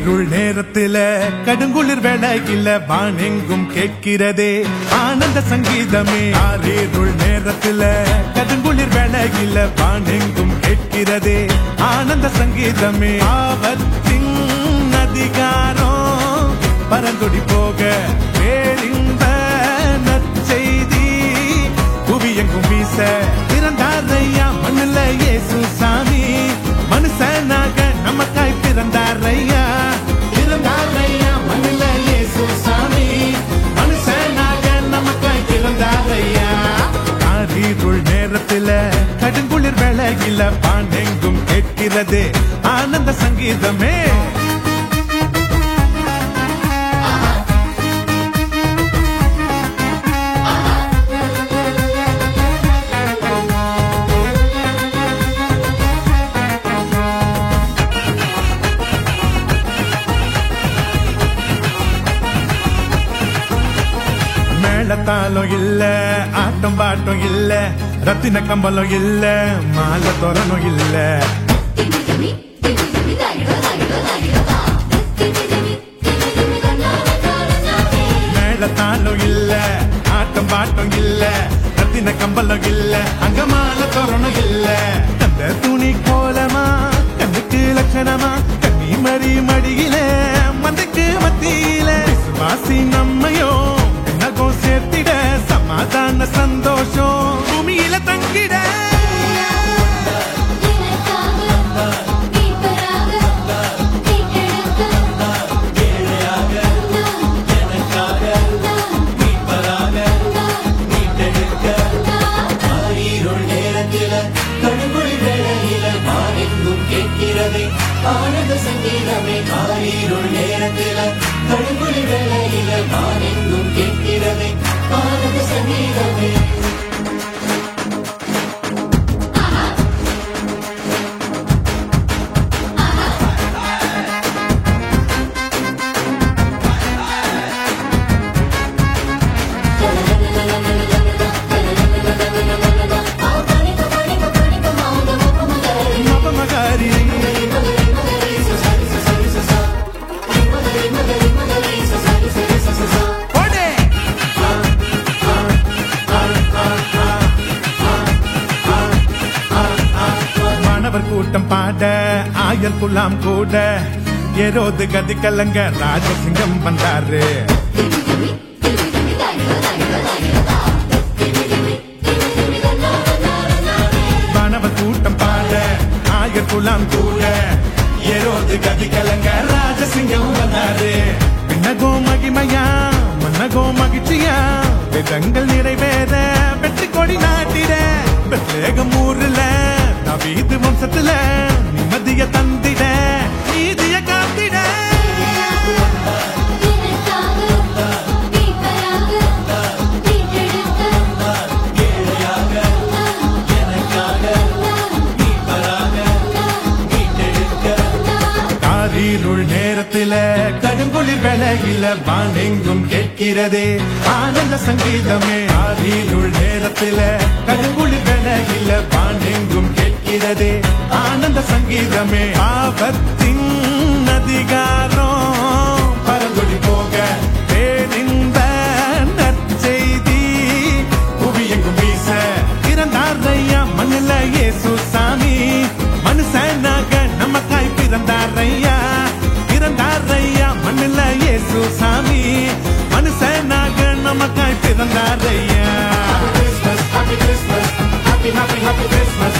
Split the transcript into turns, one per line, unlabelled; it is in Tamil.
காரிருள் நேரத்தில கடுங்குளிர் வேளையில வானெங்கும் கேட்கிறதே ஆனந்த சங்கீதமே. காரிருள் நேரத்தில கடுங்குளிர் வேளையில வானெங்கும் கேட்கிறதே ஆனந்த சங்கீதமே. ஆபத்தின் அதிகாரம் பரந்தொடி போக பேரின்ப நற்செய்தி புவியெங்கும் வீச பிறந்தாரையா மண்ணுல இயேசு சாமி. மனுஷனாக நமக்காய் பிறந்தாரையா பிறந்தாரையா மண்ணுல இயேசு சாமி. மனுஷனாக நமக்காய் பிறந்தாரையா. காரிருள் நேரத்தில கடுங்குளிர் வேளையில வானெங்கும் கேட்கிறது ஆனந்த சங்கீதமே. மேளத்தாலும் இல்ல ஆட்டம் பாட்டம் இல்ல ரத்தின கம்பலம் இல்ல மாலை தோரணும் இல்ல. மேளத்தாலும் இல்ல ஆட்டம் பாட்டம் இல்ல ரத்தின கம்பலம் இல்ல அங்க மாலை தோரணும் இல்ல. அந்த துணி கோலமா கண்ணுக்கு லட்சணமா கண்ணி மறி மடியில மந்தைக்கு மத்தியில வாசி நம்மையோ நகம் சேர்த்திட சமாதான சந்தோஷம் பூமியில தங்கிட.
ஆனந்த சங்கீதமே. காரிருள் நேரத்தில கடுங்குளிர் வேளையில வானெங்கும் கேட்கிறது ஆனந்த சங்கீதமே.
கூட்டம் பாட ஆயர் குலாம் கூட ஏரோது கதி கலங்க ராஜசிங்கம் வந்தாரு. வானவர் கூட்டம் பாட ஆயர் குலாம் கூட ஏரோது கதி கலங்க ராஜசிங்கம் வந்தாரு. பின்னகோ மகிமையா மன்னகோ மகிழ்ச்சியா வேதங்கள் நிறைவேற வெற்றி கொடி நாட்டிட பெத்லேகம் ஊர்ல நவீது வம்சத்துல நிம்மதிய தந்திட நீதிய காத்திட. காரிருள் நேரத்தில கடுங்குளிர் வேளையில வானெங்கும் கேட்கிறதே ஆனந்த சங்கீதமே. காரிருள் நேரத்தில கடுங்குளிர் வேளையில வானெங்கும் கேட்கிறதே ஆனந்த சங்கீதமே. ஆபத்தின் அதிகாரம் பரந்தொடி போக பேரின்ப நற்செய்தி புவியெங்கும் வீச பிறந்தாரையா மண்ணுல இயேசு சாமி. மனுஷனாக நமக்காய் பிறந்தாரையா பிறந்தாரையா மண்ணுல இயேசு சாமி. மனுஷனாக நமக்காய் பிறந்தாரையா. Happy Christmas, happy Christmas, happy happy happy Christmas.